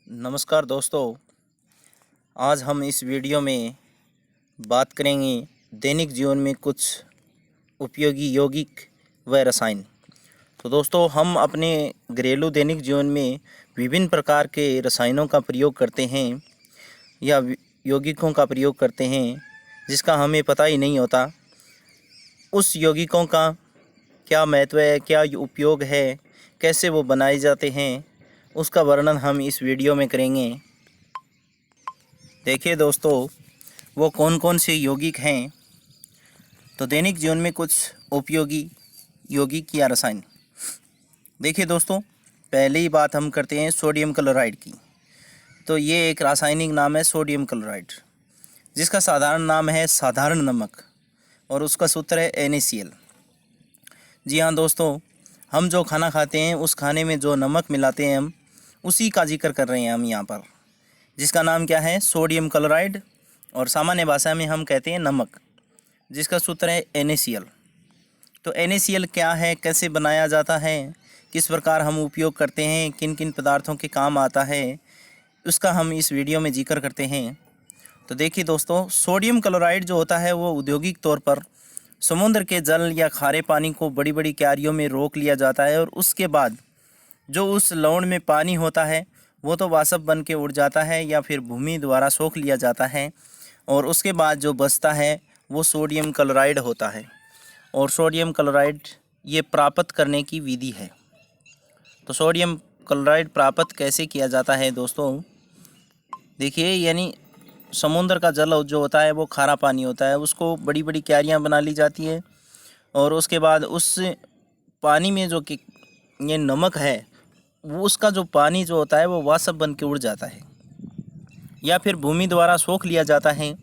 नमस्कार दोस्तों। आज हम इस वीडियो में बात करेंगे दैनिक जीवन में कुछ उपयोगी यौगिक व रसायन। तो दोस्तों, हम अपने घरेलू दैनिक जीवन में विभिन्न प्रकार के रसायनों का प्रयोग करते हैं या यौगिकों का प्रयोग करते हैं जिसका हमें पता ही नहीं होता। उस यौगिकों का क्या महत्व है, क्या उपयोग है, कैसे वो बनाए जाते हैं, उसका वर्णन हम इस वीडियो में करेंगे। देखिए दोस्तों, वो कौन कौन से यौगिक हैं। तो दैनिक जीवन में कुछ उपयोगी यौगिक या रसायन। देखिए दोस्तों, पहले ही बात हम करते हैं सोडियम क्लोराइड की। तो ये एक रासायनिक नाम है सोडियम क्लोराइड, जिसका साधारण नाम है साधारण नमक और उसका सूत्र है NaCl। जी हाँ दोस्तों, हम जो खाना खाते हैं उस खाने में जो नमक मिलाते हैं हम उसी का जिक्र कर रहे हैं हम यहाँ पर, जिसका नाम क्या है सोडियम क्लोराइड, और सामान्य भाषा में हम कहते हैं नमक, जिसका सूत्र है NaCl। तो NaCl क्या है, कैसे बनाया जाता है, किस प्रकार हम उपयोग करते हैं, किन किन पदार्थों के काम आता है, उसका हम इस वीडियो में जिक्र करते हैं। तो देखिए दोस्तों, सोडियम क्लोराइड जो होता है वो औद्योगिक तौर पर समुद्र के जल या खारे पानी को बड़ी बड़ी क्यारियों में रोक लिया जाता है, और उसके बाद जो उस लवण में पानी होता है वो तो वाष्प बन के उड़ जाता है या फिर भूमि द्वारा सोख लिया जाता है, और उसके बाद जो बचता है वो सोडियम क्लोराइड होता है। और सोडियम क्लोराइड ये प्राप्त करने की विधि है। तो सोडियम क्लोराइड प्राप्त कैसे किया जाता है दोस्तों, देखिए, यानी समुद्र का जल जो होता है वो खारा पानी होता है, उसको बड़ी बड़ी क्यारियाँ बना ली जाती है, और उसके बाद उस पानी में जो कि ये नमक है वो उसका जो पानी जो होता है वो वाष्प बन के उड़ जाता है या फिर भूमि द्वारा सोख लिया जाता है,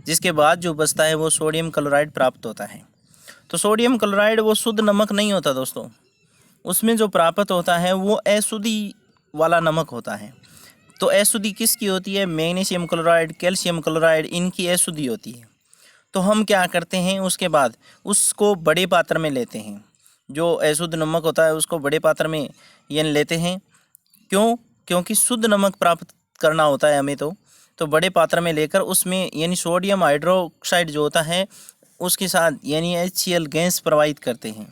जिसके बाद जो बचता है वो सोडियम क्लोराइड प्राप्त होता है। तो सोडियम क्लोराइड वो शुद्ध नमक नहीं होता दोस्तों, उसमें जो प्राप्त होता है वो अशुद्धि वाला नमक होता है। तो अशुद्धि किसकी होती है, मैग्नीशियम क्लोराइड, कैल्शियम क्लोराइड, इनकी अशुद्धि होती है। तो हम क्या करते हैं, उसके बाद उसको बड़े पात्र में लेते हैं। जो अशुद्ध नमक होता है उसको बड़े पात्र में यानी लेते हैं। क्यों? क्योंकि शुद्ध नमक प्राप्त करना होता है हमें। तो बड़े पात्र में लेकर उसमें यानी सोडियम हाइड्रोक्साइड जो होता है उसके साथ यानी HCl गैस प्रवाहित करते हैं,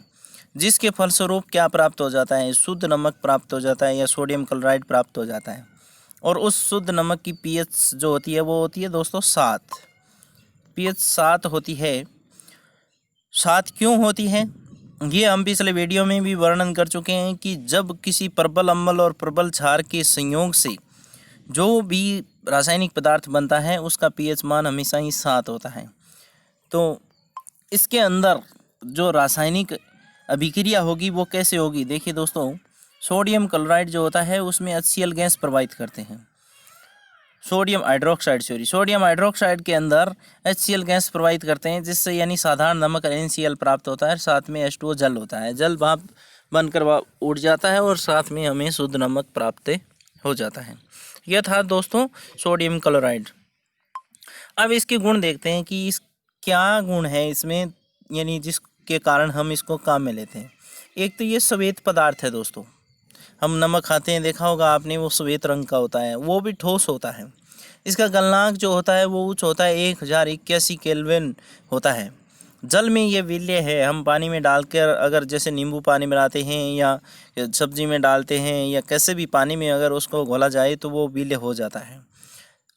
जिसके फलस्वरूप क्या प्राप्त हो जाता है, शुद्ध नमक प्राप्त हो जाता है या सोडियम क्लोराइड प्राप्त हो जाता है। और उस शुद्ध नमक की pH जो होती है वो होती है दोस्तों 7। pH 7 होती है। 7 क्यों होती है, ये हम पिछले वीडियो में भी वर्णन कर चुके हैं कि जब किसी प्रबल अम्ल और प्रबल क्षार के संयोग से जो भी रासायनिक पदार्थ बनता है उसका pH मान हमेशा ही 7 होता है। तो इसके अंदर जो रासायनिक अभिक्रिया होगी वो कैसे होगी, देखिए दोस्तों, सोडियम क्लोराइड जो होता है उसमें HCl गैस प्रवाहित करते हैं। सोडियम हाइड्रोक्साइड के अंदर HCl गैस प्रवाहित करते हैं, जिससे यानी साधारण नमक NaCl प्राप्त होता है। साथ में H2O जल होता है, जल भाप बनकर उड़ जाता है और साथ में हमें शुद्ध नमक प्राप्त हो जाता है। यह था दोस्तों सोडियम क्लोराइड। अब इसके गुण देखते हैं कि इस क्या गुण है इसमें, यानी जिसके कारण हम इसको काम में लेते हैं। एक तो ये श्वेत पदार्थ है दोस्तों। हम नमक खाते हैं, देखा होगा आपने, वो श्वेत रंग का होता है, वो भी ठोस होता है। इसका गलनांक जो होता है वो उच्च होता है, 1081 केल्विन होता है। जल में ये विलेय है। हम पानी में डालकर अगर जैसे नींबू पानी बनाते हैं या सब्जी में डालते हैं या कैसे भी पानी में अगर उसको घोला जाए तो वो विलेय हो जाता है।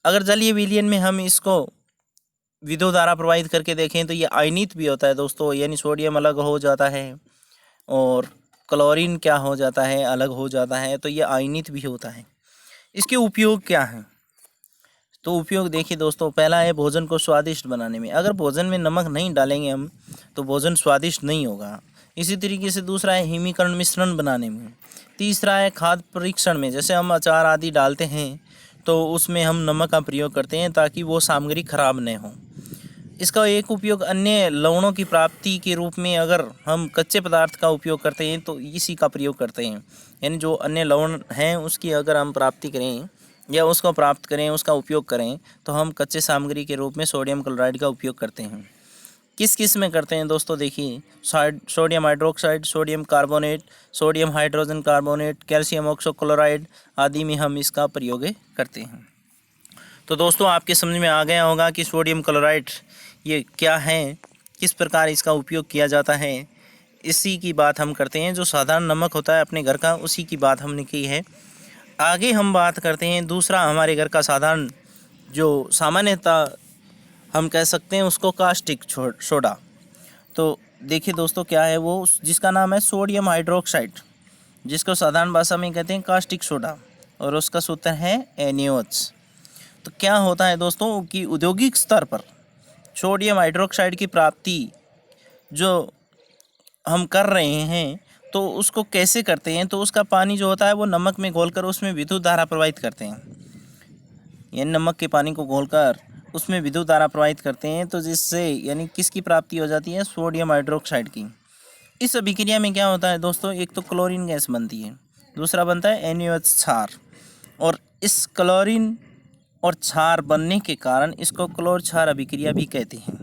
अगर जलीय विलयन में हम इसको विद्युत धारा प्रवाहित करके देखें तो ये आयनित भी होता है दोस्तों, यानी सोडियम अलग हो जाता है और क्लोरीन क्या हो जाता है, अलग हो जाता है, तो ये आयनित भी होता है। इसके उपयोग क्या हैं, तो उपयोग देखिए दोस्तों, पहला है भोजन को स्वादिष्ट बनाने में। अगर भोजन में नमक नहीं डालेंगे हम तो भोजन स्वादिष्ट नहीं होगा। इसी तरीके से दूसरा है हिमीकरण मिश्रण बनाने में। तीसरा है खाद्य परीक्षण में, जैसे हम अचार आदि डालते हैं तो उसमें हम नमक का प्रयोग करते हैं ताकि वो सामग्री खराब न हो। इसका एक उपयोग अन्य लवणों की प्राप्ति के रूप में, अगर हम कच्चे पदार्थ का उपयोग करते हैं तो इसी का प्रयोग करते हैं, यानी जो अन्य लवण हैं उसकी अगर हम प्राप्ति करें या उसको प्राप्त करें, उसका उपयोग करें, तो हम कच्चे सामग्री के रूप में सोडियम क्लोराइड का उपयोग करते हैं। किस किस में करते हैं दोस्तों, देखिए sodium hydroxide, sodium carbonate, sodium hydrogen carbonate, calcium ऑक्सोक्लोराइड आदि में हम इसका प्रयोग करते हैं। तो दोस्तों आपके समझ में आ गया होगा कि सोडियम क्लोराइड ये क्या है, किस प्रकार इसका उपयोग किया जाता है। इसी की बात हम करते हैं, जो साधारण नमक होता है अपने घर का, उसी की बात हमने की है। आगे हम बात करते हैं दूसरा हमारे घर का साधारण, जो सामान्यतः हम कह सकते हैं उसको कास्टिक सोडा। तो देखिए दोस्तों क्या है वो, जिसका नाम है सोडियम हाइड्रोक्साइड, जिसको साधारण भाषा में कहते हैं कास्टिक सोडा, और उसका सूत्र है NaOH। तो क्या होता है दोस्तों कि औद्योगिक स्तर पर सोडियम हाइड्रोक्साइड की प्राप्ति जो हम कर रहे हैं, तो उसको कैसे करते हैं, तो उसका पानी जो होता है वो नमक में घोलकर उसमें विद्युत धारा प्रवाहित करते हैं। यानी नमक के पानी को घोलकर उसमें विद्युत धारा प्रवाहित करते हैं, तो जिससे यानी किसकी प्राप्ति हो जाती है, सोडियम हाइड्रोक्साइड की। इस अभिक्रिया में क्या होता है दोस्तों, एक तो क्लोरीन गैस बनती है, दूसरा बनता है NaOH क्षार, और इस क्लोरीन और क्षार बनने के कारण इसको क्लोर क्षार अभिक्रिया भी कहते हैं।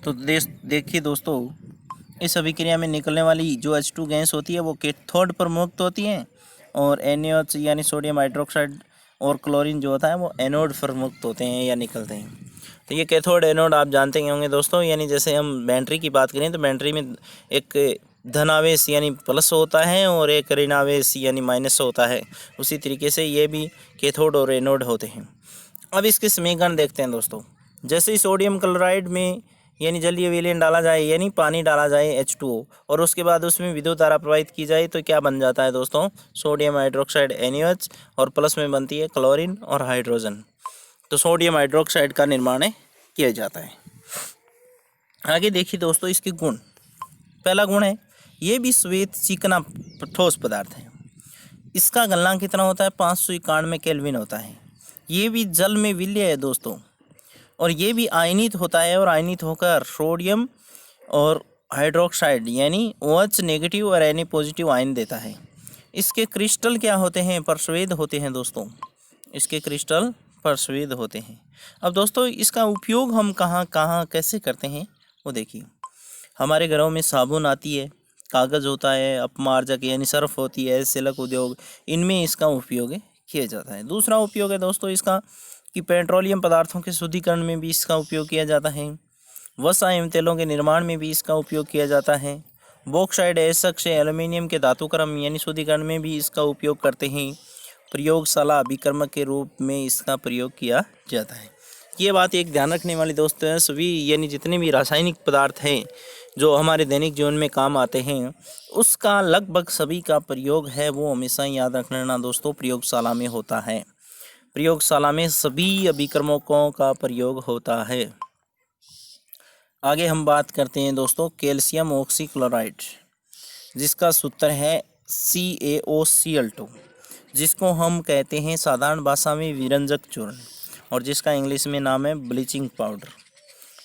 तो देखिए दोस्तों, इस अभिक्रिया में निकलने वाली जो H2 गैस होती है वो कैथोड पर मुक्त होती है, और NaOH यानी सोडियम हाइड्रोक्साइड और क्लोरीन जो होता है वो एनोड पर मुक्त होते हैं या निकलते हैं। तो ये कैथोड एनोड आप जानते ही होंगे दोस्तों, यानी जैसे हम बैटरी की बात करें तो बैटरी में एक धनावेश यानी प्लस होता है और एक ऋणावेश यानी माइनस होता है, उसी तरीके से ये भी कैथोड और एनोड होते हैं। अब इसके समीकरण देखते हैं दोस्तों। जैसे ही सोडियम क्लोराइड में यानी जलीय विलयन डाला जाए, यानी पानी डाला जाए H2O, और उसके बाद उसमें विद्युत धारा प्रवाहित की जाए, तो क्या बन जाता है दोस्तों, सोडियम हाइड्रोक्साइड NaOH, और प्लस में बनती है क्लोरीन और हाइड्रोजन। तो सोडियम हाइड्रोक्साइड का निर्माण किया जाता है। आगे देखिए दोस्तों इसके गुण। पहला गुण है, ये भी श्वेत चिकना ठोस पदार्थ है। इसका गलनांक कितना होता है, 591 केल्विन होता है। ये भी जल में विलय है दोस्तों, और ये भी आयनित होता है, और आयनित होकर सोडियम और हाइड्रोक्साइड यानी OH नेगेटिव और Na पॉजिटिव आयन देता है। इसके क्रिस्टल क्या होते हैं, परस्वेद होते हैं दोस्तों, इसके क्रिस्टल परस्वेद होते हैं। अब दोस्तों इसका उपयोग हम कहाँ कहाँ कैसे करते हैं वो देखिए। हमारे घरों में साबुन आती है, कागज़ होता है, अपमार्जक यानी सर्फ होती है, सिलक उद्योग, इनमें इसका उपयोग किया जाता है। दूसरा उपयोग है दोस्तों इसका कि पेट्रोलियम पदार्थों के शुद्धिकरण में भी इसका उपयोग किया जाता है। वसा एवं तेलों के निर्माण में भी इसका उपयोग किया जाता है। बॉक्साइड एशक से एल्युमिनियम के धातुकर्म यानी शुद्धिकरण में भी इसका उपयोग करते हैं। प्रयोगशाला अभिकर्मक के रूप में इसका प्रयोग किया जाता है। ये बात एक ध्यान रखने वाली दोस्तों है, सभी यानी जितने भी रासायनिक पदार्थ हैं जो हमारे दैनिक जीवन में काम आते हैं, उसका लगभग सभी का प्रयोग है वो हमेशा याद रखना दोस्तों, प्रयोगशाला में होता है। प्रयोगशाला में सभी अभिकर्मकों का प्रयोग होता है। आगे हम बात करते हैं दोस्तों कैल्शियम ऑक्सीक्लोराइड, जिसका सूत्र है CaOCl2, जिसको हम कहते हैं साधारण भाषा में विरंजक चूर्ण, और जिसका इंग्लिश में नाम है ब्लीचिंग पाउडर।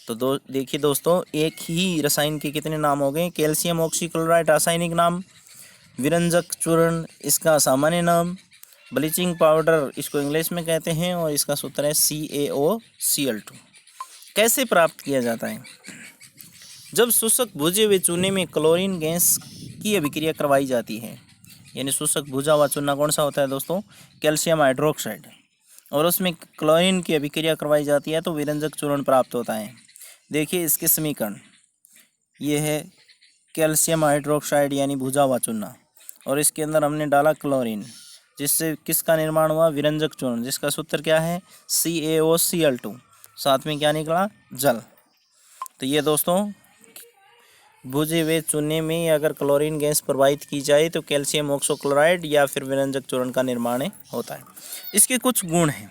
तो देखिए दोस्तों, एक ही रसायन के कितने नाम हो गए, कैल्शियम ऑक्सीक्लोराइड रासायनिक नाम, विरंजक चूर्ण इसका सामान्य नाम, ब्लीचिंग पाउडर इसको इंग्लिश में कहते हैं, और इसका सूत्र है CaOCl2। कैसे प्राप्त किया जाता है, जब शुष्क भुजे हुए चूने में क्लोरीन गैस की अभिक्रिया करवाई जाती है, यानी शुष्क भुजा हुआ चूना कौन सा होता है दोस्तों, कैल्शियम हाइड्रोक्साइड, और उसमें क्लोरीन की अभिक्रिया करवाई जाती है तो विरंजक चूर्ण प्राप्त होता है। देखिए इसके समीकरण, ये है कैल्शियम हाइड्रोक्साइड यानी भुजा हुआ चूना, और इसके अंदर हमने डाला क्लोरीन, जिससे किसका निर्माण हुआ, विरंजक चूर्ण, जिसका सूत्र क्या है CaOCl2, साथ में क्या निकला, जल। तो ये दोस्तों भुजे हुए चूने में अगर क्लोरीन गैस प्रवाहित की जाए तो कैल्शियम ऑक्सोक्लोराइड या फिर विरंजक चूर्ण का निर्माण होता है। इसके कुछ गुण हैं,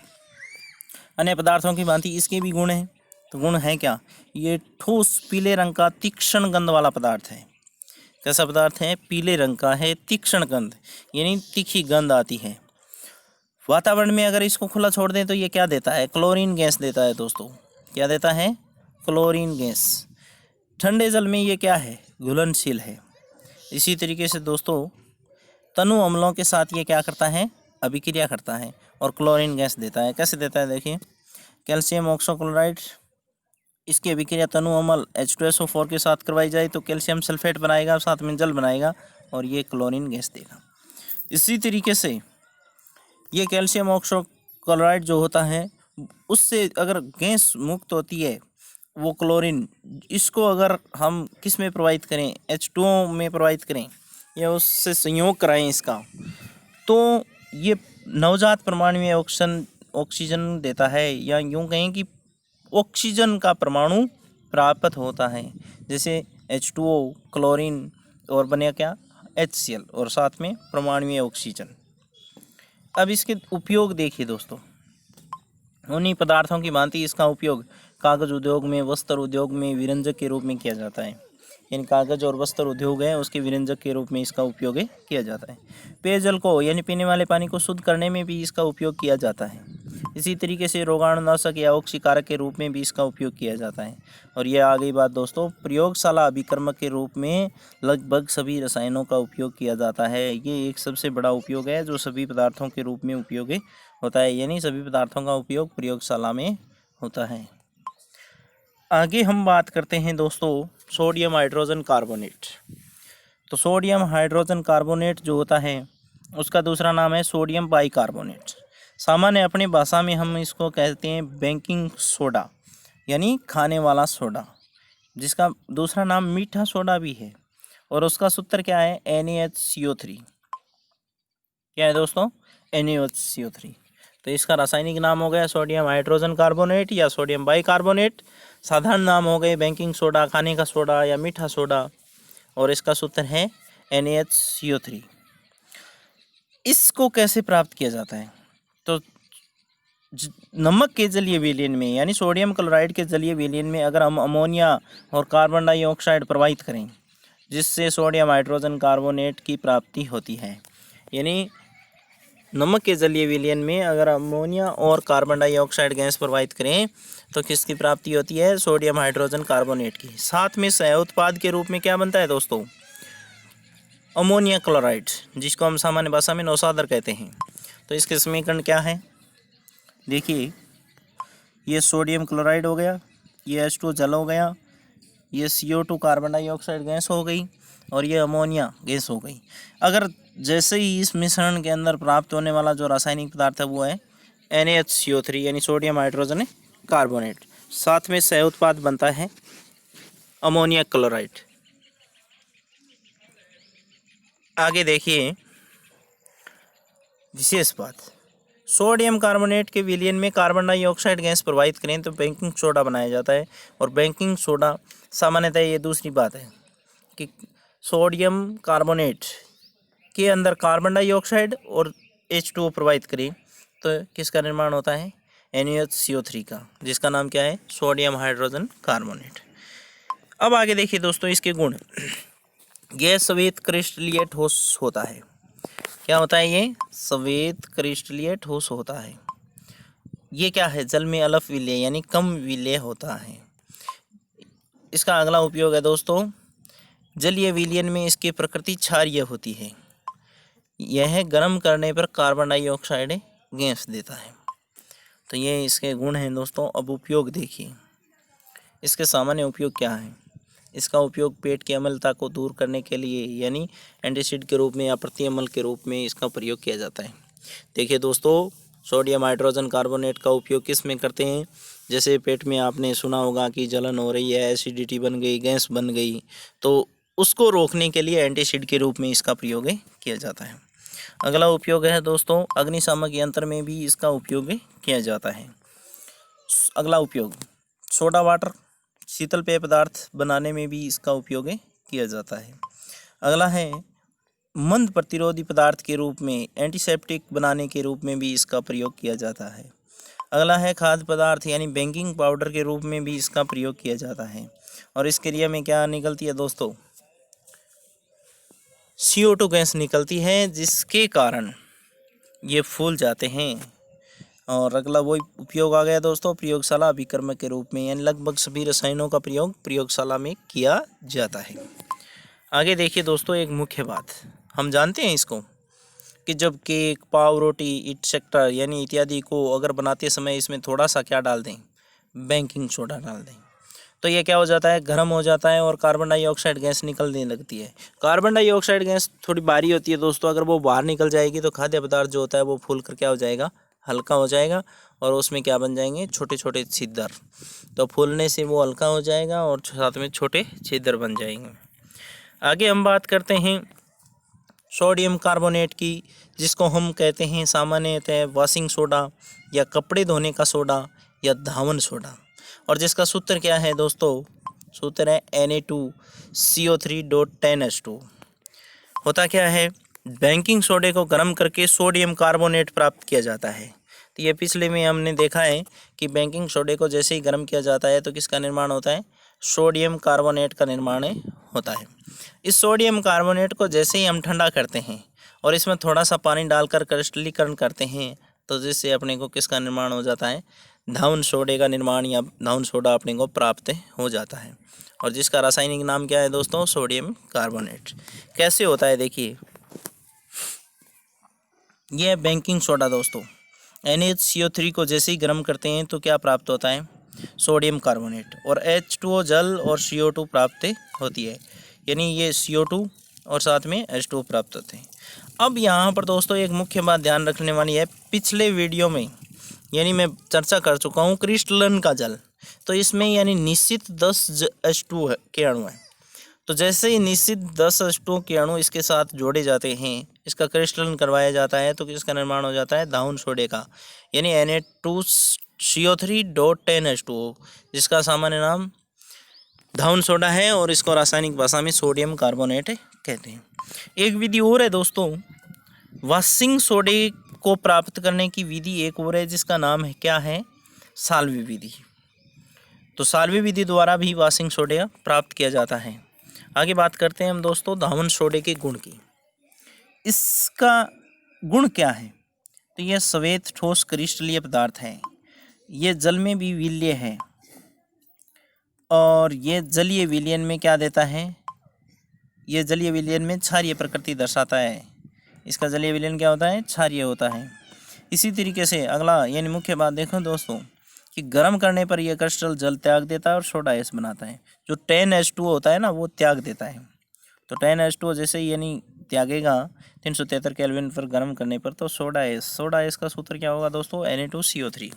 अन्य पदार्थों की भांति इसके भी गुण हैं। तो गुण है क्या, ये ठोस पीले रंग का तीक्ष्ण गंध वाला पदार्थ है। कैसा पदार्थ है, पीले रंग का है, तीक्ष्ण गंध यानी तीखी गंध आती है। वातावरण में अगर इसको खुला छोड़ दें तो ये क्या देता है, क्लोरीन गैस देता है दोस्तों। क्या देता है, क्लोरीन गैस। ठंडे जल में ये क्या है, घुलनशील है। इसी तरीके से दोस्तों तनु अम्लों के साथ ये क्या करता है, अभिक्रिया करता है और क्लोरीन गैस देता है। कैसे देता है, देखिए कैल्शियम ऑक्सोक्लोराइड इसकी अभिक्रिया तनु अम्ल H2SO4 के साथ करवाई जाए तो कैल्शियम सल्फेट बनाएगा, साथ में जल बनाएगा और ये क्लोरीन गैस देगा। इसी तरीके से ये कैल्शियम ऑक्सोक्लोराइड जो होता है उससे अगर गैस मुक्त होती है वो क्लोरीन, इसको अगर हम किस में प्रवाहित करें, H2O में प्रवाहित करें या उससे संयोग कराएं इसका, तो ये नवजात परमाणु में ऑक्सीजन देता है, या यूँ कहें कि ऑक्सीजन का परमाणु प्राप्त होता है। जैसे H2O, क्लोरीन और बने क्या HCl और साथ में परमाणु ऑक्सीजन। अब इसके उपयोग देखिए दोस्तों, उन्हीं पदार्थों की भांति इसका उपयोग कागज़ उद्योग में, वस्त्र उद्योग में विरंजक के रूप में किया जाता है। यानी कागज़ और वस्त्र उद्योग है उसके विरंजक के रूप में इसका उपयोग किया जाता है। पेयजल को यानी पीने वाले पानी को शुद्ध करने में भी इसका उपयोग किया जाता है। इसी तरीके से रोगाणुनाशक या ऑक्सीकारक के रूप में भी इसका उपयोग किया जाता है। और यह आ गई बात दोस्तों, प्रयोगशाला अभिकर्मक के रूप में लगभग सभी रसायनों का उपयोग किया जाता है। ये एक सबसे बड़ा उपयोग है जो सभी पदार्थों के रूप में उपयोग होता है, यानी सभी पदार्थों का उपयोग प्रयोगशाला में होता है। आगे हम बात करते हैं दोस्तों सोडियम हाइड्रोजन कार्बोनेट। तो सोडियम हाइड्रोजन कार्बोनेट जो होता है उसका दूसरा नाम है सोडियम बाइकार्बोनेट। सामान्य अपनी भाषा में हम इसको कहते हैं बेकिंग सोडा, यानी खाने वाला सोडा, जिसका दूसरा नाम मीठा सोडा भी है। और उसका सूत्र क्या है, NaHCO3। क्या है दोस्तों, NaHCO3। तो इसका रासायनिक नाम हो गया सोडियम हाइड्रोजन कार्बोनेट या सोडियम बाइकार्बोनेट। साधारण नाम हो गए बेकिंग सोडा, खाने का सोडा या मीठा सोडा। और इसका सूत्र है NaHCO3। इसको कैसे प्राप्त किया जाता है, तो नमक के जलीय विलयन में यानी सोडियम क्लोराइड के जलीय विलयन में अगर हम अमोनिया और कार्बन डाइऑक्साइड प्रवाहित करें जिससे सोडियम हाइड्रोजन कार्बोनेट की प्राप्ति होती है। यानी नमक के जलीय विलयन में अगर अमोनिया और कार्बन डाइऑक्साइड गैस प्रवाहित करें तो किसकी प्राप्ति होती है, सोडियम हाइड्रोजन कार्बोनेट की। साथ में सह उत्पाद के रूप में क्या बनता है दोस्तों, अमोनिया क्लोराइड, जिसको हम सामान्य भाषा में नौसादर कहते हैं। तो इसके समीकरण क्या है, देखिए ये सोडियम क्लोराइड हो गया, ये H2 जल हो गया, ये CO2 कार्बन डाइऑक्साइड गैस हो गई और ये अमोनिया गैस हो गई। अगर जैसे ही इस मिश्रण के अंदर प्राप्त होने वाला जो रासायनिक पदार्थ है वो है NaHCO3 यानी सोडियम हाइड्रोजन कार्बोनेट। साथ में सह उत्पाद बनता है अमोनिया क्लोराइड। आगे देखिए विशेष बात, सोडियम कार्बोनेट के विलयन में कार्बन डाइऑक्साइड गैस प्रवाहित करें तो बेकिंग सोडा बनाया जाता है। और बेकिंग सोडा सामान्यतः, ये दूसरी बात है कि सोडियम कार्बोनेट के अंदर कार्बन डाइऑक्साइड और H2O प्रवाहित करें तो किसका निर्माण होता है, NaHCO3 का, जिसका नाम क्या है, सोडियम हाइड्रोजन कार्बोनेट। अब आगे देखिए दोस्तों इसके गुण। यह श्वेत क्रिस्टलीय ठोस होता है। क्या होता है, ये श्वेत क्रिस्टलीय ठोस होता है। ये क्या है, जल में अलफ विलेय यानी कम विलेय होता है। इसका अगला उपयोग है दोस्तों, जलीय विलयन में इसकी प्रकृति क्षारीय होती है। यह गर्म करने पर कार्बन डाइऑक्साइड गैस देता है। तो ये इसके गुण हैं दोस्तों। अब उपयोग देखिए, इसके सामान्य उपयोग क्या है। इसका उपयोग पेट की अम्लता को दूर करने के लिए यानी एंटीसिड के रूप में या प्रति अम्ल के रूप में इसका प्रयोग किया जाता है। देखिए दोस्तों, सोडियम हाइड्रोजन कार्बोनेट का उपयोग किस में करते हैं, जैसे पेट में आपने सुना होगा कि जलन हो रही है, एसिडिटी बन गई, गैस बन गई, तो उसको रोकने के लिए एंटीसिड के रूप में इसका प्रयोग किया जाता है। अगला उपयोग है दोस्तों, अग्निशामक यंत्र में भी इसका उपयोग किया जाता है। अगला उपयोग, सोडा वाटर, शीतल पेय पदार्थ बनाने में भी इसका उपयोग किया जाता है। अगला है मंद प्रतिरोधी पदार्थ के रूप में, एंटीसेप्टिक बनाने के रूप में भी इसका प्रयोग किया जाता है। अगला है खाद्य पदार्थ यानी बेकिंग पाउडर के रूप में भी इसका प्रयोग किया जाता है। और इस क्रिया में क्या निकलती है दोस्तों, CO2 गैस निकलती है, जिसके कारण ये फूल जाते हैं। और अगला वही उपयोग आ गया दोस्तों, प्रयोगशाला अभिकर्मक के रूप में, यानी लगभग सभी रसायनों का प्रयोग प्रयोगशाला में किया जाता है। आगे देखिए दोस्तों, एक मुख्य बात हम जानते हैं इसको कि जब केक, पाव, रोटी, एटसेट्रा यानी इत्यादि को अगर बनाते समय इसमें थोड़ा सा क्या डाल दें, बेकिंग सोडा डाल दें, तो ये क्या हो जाता है, गर्म हो जाता है और कार्बन डाइऑक्साइड गैस निकलने लगती है। कार्बन डाइऑक्साइड गैस थोड़ी भारी होती है दोस्तों, अगर वो बाहर निकल जाएगी तो खाद्य पदार्थ जो होता है वो फूल कर क्या हो जाएगा, हल्का हो जाएगा और उसमें क्या बन जाएंगे, छोटे छोटे छिद्र। तो फूलने से वो हल्का हो जाएगा और साथ में छोटे छिद्र बन जाएंगे। आगे हम बात करते हैं सोडियम कार्बोनेट की, जिसको हम कहते हैं सामान्यतः वॉशिंग सोडा या कपड़े धोने का सोडा या धावन सोडा। और जिसका सूत्र क्या है दोस्तों, सूत्र है Na2CO3.10H2। होता क्या है, बेकिंग सोडे को गर्म करके सोडियम कार्बोनेट प्राप्त किया जाता है। तो ये पिछले में हमने देखा है कि बेकिंग सोडे को जैसे ही गर्म किया जाता है तो किसका निर्माण होता है, सोडियम कार्बोनेट का निर्माण होता है। इस सोडियम कार्बोनेट को जैसे ही हम ठंडा करते हैं और इसमें थोड़ा सा पानी डालकर क्रिस्टलीकरण करते हैं तो जिससे अपने को किसका निर्माण हो जाता है, धावन सोडे का निर्माण या धावन सोडा अपने को प्राप्त हो जाता है। और जिसका रासायनिक नाम क्या है दोस्तों, सोडियम कार्बोनेट। कैसे होता है देखिए, यह है बेकिंग सोडा दोस्तों। NaCO3 को जैसे ही गर्म करते हैं तो क्या प्राप्त होता है, सोडियम कार्बोनेट, और H2O जल और CO2 प्राप्त होती है, यानी ये CO2 और साथ में H2O प्राप्त होते हैं। अब यहाँ पर दोस्तों एक मुख्य बात ध्यान रखने वाली है, पिछले वीडियो में यानी मैं चर्चा कर चुका हूँ क्रिस्टलन का जल, तो इसमें यानी निश्चित 10 H2O के अणु हैं। तो जैसे ही निश्चित 10 H2O के अणु इसके साथ जोड़े जाते हैं, इसका क्रिस्टलन करवाया जाता है तो किसका निर्माण हो जाता है, धावन सोडे का, यानी Na2CO3.10H2O, जिसका सामान्य नाम धावन सोडा है और इसको रासायनिक भाषा में सोडियम कार्बोनेट कहते हैं। एक विधि और है दोस्तों, वॉशिंग सोडे को प्राप्त करने की विधि एक और है, जिसका नाम है क्या है, साल्वी विधि। तो साल्वी विधि द्वारा भी वॉशिंग सोडा प्राप्त किया जाता है। आगे बात करते हैं हम दोस्तों धावन सोडे के गुण की। इसका गुण क्या है, तो यह श्वेत ठोस क्रिस्टलीय पदार्थ है, ये जल में भी विलीय है और ये जलीय विलयन में क्या देता है, ये जलीय विलयन में क्षारीय प्रकृति दर्शाता है। इसका जलीय विलयन क्या होता है, क्षारीय होता है। इसी तरीके से अगला यानी मुख्य बात देखो दोस्तों कि गर्म करने पर यह क्रिस्टल जल त्याग देता है और सोडा ऐश बनाता है। जो 10H2O होता है ना वो त्याग देता है, तो 10H2O जैसे ही यानी त्यागेगा 373 केल्विन पर गर्म करने पर तो सोडा ऐश का सूत्र क्या होगा दोस्तों, Na2CO3।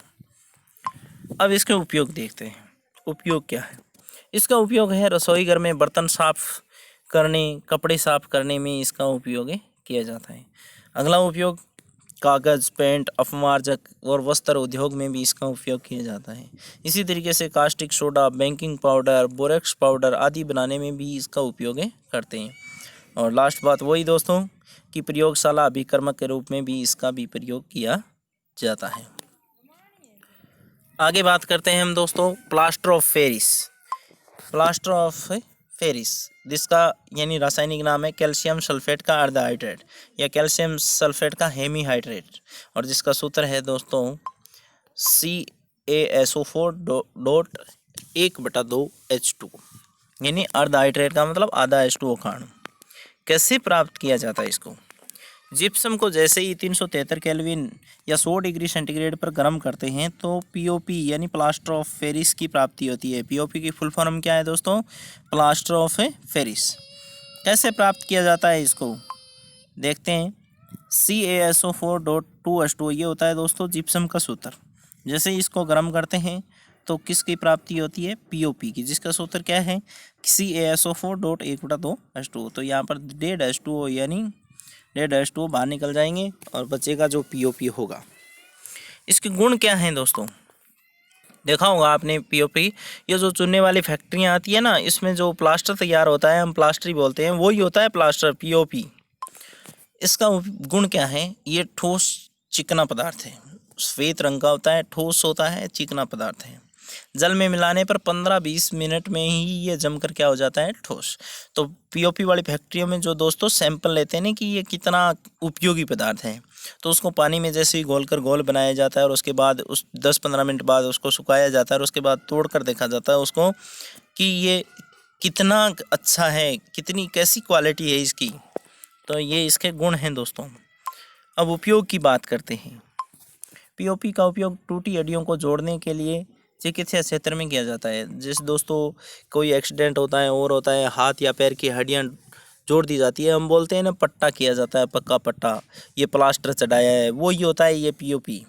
अब इसके उपयोग देखते हैं, उपयोग क्या है। इसका उपयोग है रसोई घर में बर्तन साफ करने, कपड़े साफ करने में इसका उपयोग किया जाता है। अगला उपयोग कागज़, पेंट, अपमार्जक और वस्त्र उद्योग में भी इसका उपयोग किया जाता है। इसी तरीके से caustic soda, baking powder, borax powder आदि बनाने में भी इसका उपयोग करते हैं। और लास्ट बात वही दोस्तों कि प्रयोगशाला अभिकर्मक के रूप में भी इसका भी प्रयोग किया जाता है। आगे बात करते हैं हम दोस्तों plaster of Paris. Plaster of Paris जिसका यानी रासायनिक नाम है कैल्शियम सल्फेट का अर्धहाइड्रेट या कैल्शियम सल्फेट का हेमीहाइड्रेट, और जिसका सूत्र है दोस्तों CaSO4.1/2H2, यानी अर्धहाइड्रेट का मतलब आधा H2O का अणु। कैसे प्राप्त किया जाता है इसको, जिप्सम को जैसे ही 373 केल्विन या 100 डिग्री सेंटीग्रेड पर गर्म करते हैं तो POP यानी प्लास्टर ऑफ पेरिस की प्राप्ति होती है। POP की फुल फॉर्म क्या है दोस्तों, प्लास्टर ऑफ पेरिस। कैसे प्राप्त किया जाता है इसको देखते हैं। CaSO4.2H2O ये होता है दोस्तों जिप्सम का सूत्र। जैसे ही इसको गर्म करते हैं तो किसकी प्राप्ति होती है, POP की, जिसका सूत्र क्या है CaSO4.1/2H2O। तो यहाँ पर डेड H2O यानी डेड H2O बाहर निकल जाएंगे और बचेगा जो POP होगा। इसके गुण क्या हैं दोस्तों, देखा होगा आपने POP, ये जो चुनने वाली फैक्ट्रियाँ आती है ना, इसमें जो प्लास्टर तैयार होता है हम प्लास्टर ही बोलते हैं, वही होता है प्लास्टर POP। इसका गुण क्या है, ये ठोस चिकना पदार्थ है, श्वेत रंग का होता है, ठोस होता है, चिकना पदार्थ है। जल में मिलाने पर 15-20 मिनट में ही ये जमकर क्या हो जाता है, ठोस। तो POP वाली फैक्ट्रियों में जो दोस्तों सैंपल लेते हैं ना कि ये कितना उपयोगी पदार्थ है, तो उसको पानी में जैसे ही घोलकर घोल बनाया जाता है और उसके बाद उस 10-15 मिनट बाद उसको सुखाया जाता है और उसके बाद तोड़कर देखा जाता है उसको कि ये कितना अच्छा है, कितनी कैसी क्वालिटी है इसकी। तो ये इसके गुण हैं दोस्तों। अब उपयोग की बात करते हैं। POP का उपयोग टूटी हड्डियों को जोड़ने के लिए, चिकित्सा क्षेत्र में किया जाता है। जिस दोस्तों कोई एक्सीडेंट होता है और होता है, हाथ या पैर की हड्डियाँ जोड़ दी जाती है, हम बोलते हैं ना पट्टा किया जाता है, पक्का पट्टा, ये प्लास्टर चढ़ाया है, वो ही होता है ये पीओपी,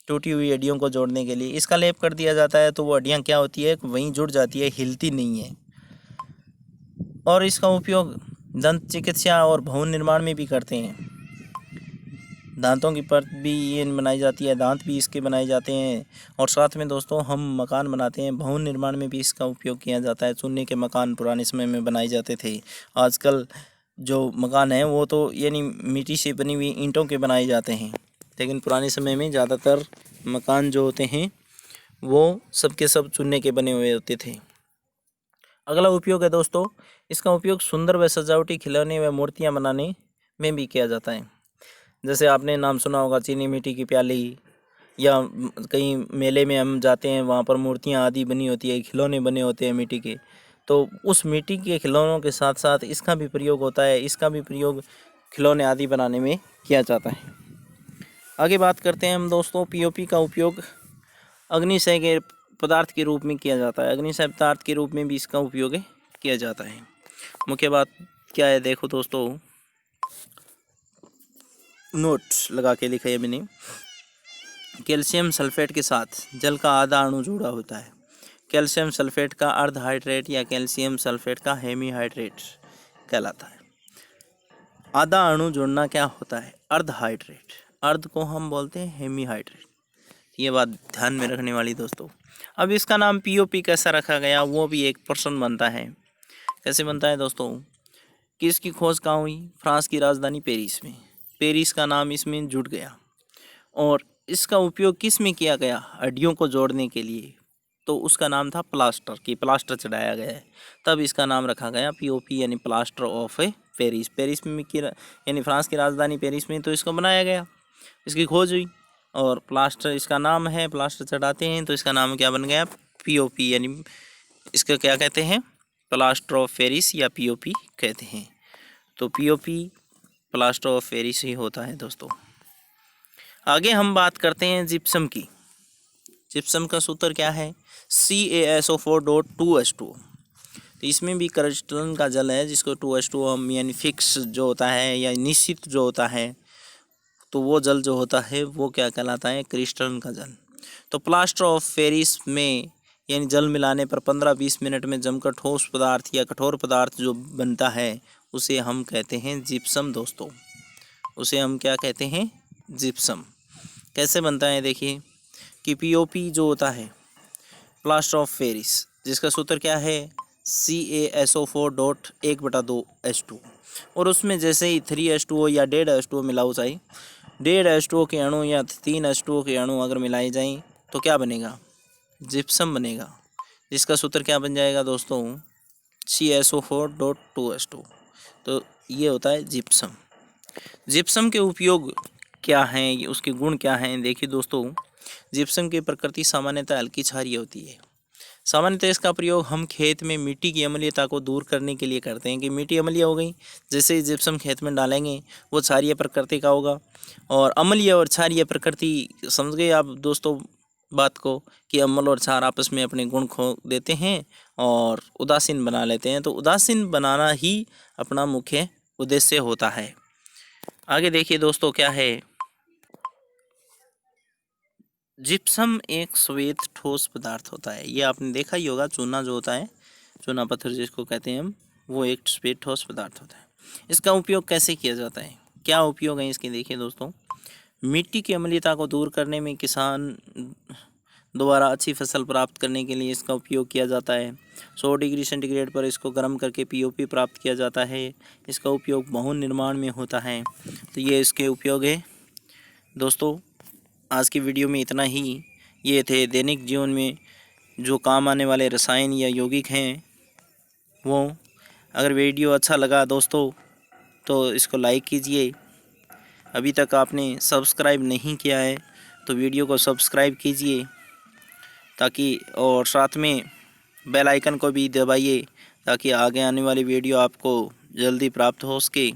टूटी हुई हड्डियों को जोड़ने के लिए इसका लेप कर दिया जाता है। तो वो हड्डियाँ क्या होती है, वहीं जुड़ जाती है, हिलती नहीं है। और इसका उपयोग दंत चिकित्सा और भवन निर्माण में भी करते हैं। दांतों की परत भी ये बनाई जाती है, दांत भी इसके बनाए जाते हैं। और साथ में दोस्तों हम मकान बनाते हैं, भवन निर्माण में भी इसका उपयोग किया जाता है। चूने के मकान पुराने समय में बनाए जाते थे। आजकल जो मकान हैं वो तो यानी मिट्टी से बनी हुई ईंटों के बनाए जाते हैं, लेकिन पुराने समय में ज़्यादातर मकान जो होते हैं वो सब के सब चूने के बने हुए होते थे। अगला उपयोग है दोस्तों, इसका उपयोग सुंदर व सजावटी खिलौने व मूर्तियाँ बनाने में भी किया जाता है। जैसे आपने नाम सुना होगा चीनी मिट्टी की प्याली, या कहीं मेले में हम जाते हैं वहाँ पर मूर्तियाँ आदि बनी होती है, खिलौने बने होते हैं मिट्टी के, तो उस मिट्टी के खिलौनों के साथ साथ इसका भी प्रयोग होता है। इसका भी प्रयोग खिलौने आदि बनाने में किया जाता है। आगे बात करते हैं हम दोस्तों, पीओपी का उपयोग अग्निशय के पदार्थ के रूप में किया जाता है। अग्निशय पदार्थ के रूप में भी इसका उपयोग किया जाता है। मुख्य बात क्या है देखो दोस्तों, नोट्स लगा के लिखा है मैंने। कैल्शियम सल्फेट के साथ जल का आधा अणु जुड़ा होता है। कैल्शियम सल्फेट का अर्ध हाइड्रेट या कैल्शियम सल्फेट का हेमीहाइड्रेट कहलाता है। आधा अणु जुड़ना क्या होता है, अर्ध हाइड्रेट, अर्ध को हम बोलते हैं हेमीहाइड्रेट। ये बात ध्यान में रखने वाली दोस्तों। अब इसका नाम पीओपी कैसा रखा गया, वो भी एक प्रश्न बनता है। कैसे बनता है दोस्तों, कि इसकी खोज कहाँ हुई, फ्रांस की राजधानी पेरिस में। पेरिस का नाम इसमें जुड़ गया। और इसका उपयोग किस में किया गया, हड्डियों को जोड़ने के लिए, तो उसका नाम था प्लास्टर, कि प्लास्टर चढ़ाया गया है, तब इसका नाम रखा गया पीओपी यानी प्लास्टर ऑफ पेरिस। पेरिस में यानी फ्रांस की राजधानी पेरिस में तो इसको बनाया गया, इसकी खोज हुई और प्लास्टर इसका नाम है, प्लास्टर चढ़ाते हैं तो इसका नाम क्या बन गया, पीओपी, यानी इसका क्या कहते हैं, प्लास्टर ऑफ पेरिस या पीओपी कहते हैं। तो पीओपी प्लास्टर ऑफ पेरिस ही होता है दोस्तों। आगे हम बात करते हैं जिप्सम की। जिप्सम का सूत्र क्या है, CaSO4.2H2। तो इसमें भी क्रिस्टलन का जल है, जिसको 2H2 हम यानी फिक्स जो होता है या निश्चित जो होता है, तो वो जल जो होता है वो क्या कहलाता है, क्रिस्टलन का जल। तो प्लास्टर ऑफ पेरिस में यानी जल मिलाने पर 15-20 मिनट में जमकर ठोस पदार्थ या कठोर पदार्थ जो बनता है उसे हम कहते हैं जिप्सम दोस्तों। उसे हम क्या कहते हैं, जिप्सम। कैसे बनता है देखिए, कि पीओपी जो होता है प्लास्टर ऑफ पेरिस, जिसका सूत्र क्या है, CaSO4.1/2H2। और उसमें जैसे ही 3H2O या 1.5H2O मिलाओ जाए, 1.5H2O के अणु या 3H2O के अणु अगर मिलाए जाएं तो क्या बनेगा, जिप्सम बनेगा, जिसका सूत्र क्या बन जाएगा दोस्तों, CaSO4.2H2। तो ये होता है जिप्सम। जिप्सम के उपयोग क्या हैं, उसके गुण क्या हैं, देखिए दोस्तों। जिप्सम की प्रकृति सामान्यतः हल्की क्षारीय होती है। सामान्यतः इसका प्रयोग हम खेत में मिट्टी की अम्लीयता को दूर करने के लिए करते हैं, कि मिट्टी अम्लीय हो गई, जैसे ही जिप्सम खेत में डालेंगे वो क्षारीय प्रकृति का होगा। और अम्लीय और क्षारीय प्रकृति, समझ गए आप दोस्तों बात को, कि अम्ल और क्षार आपस में अपने गुण खो देते हैं और उदासीन बना लेते हैं। तो उदासीन बनाना ही अपना मुख्य उद्देश्य होता है। आगे देखिए दोस्तों क्या है, जिप्सम एक श्वेत ठोस पदार्थ होता है। ये आपने देखा ही होगा, चूना जो होता है, चूना पत्थर जिसको कहते हैं हम, वो एक श्वेत ठोस पदार्थ होता है। इसका उपयोग कैसे किया जाता है, क्या उपयोग है इसके, देखिए दोस्तों। मिट्टी की अम्लीयता को दूर करने में, किसान द्वारा अच्छी फसल प्राप्त करने के लिए इसका उपयोग किया जाता है। 100 डिग्री सेंटीग्रेड पर इसको गर्म करके पीओपी प्राप्त किया जाता है। इसका उपयोग भवन निर्माण में होता है। तो ये इसके उपयोग है दोस्तों। आज की वीडियो में इतना ही। ये थे दैनिक जीवन में जो काम आने वाले रसायन या यौगिक हैं वो। अगर वीडियो अच्छा लगा दोस्तों तो इसको लाइक कीजिए। अभी तक आपने सब्सक्राइब नहीं किया है तो वीडियो को सब्सक्राइब कीजिए, ताकि और साथ में बेल आइकन को भी दबाइए, ताकि आगे आने वाली वीडियो आपको जल्दी प्राप्त हो सके।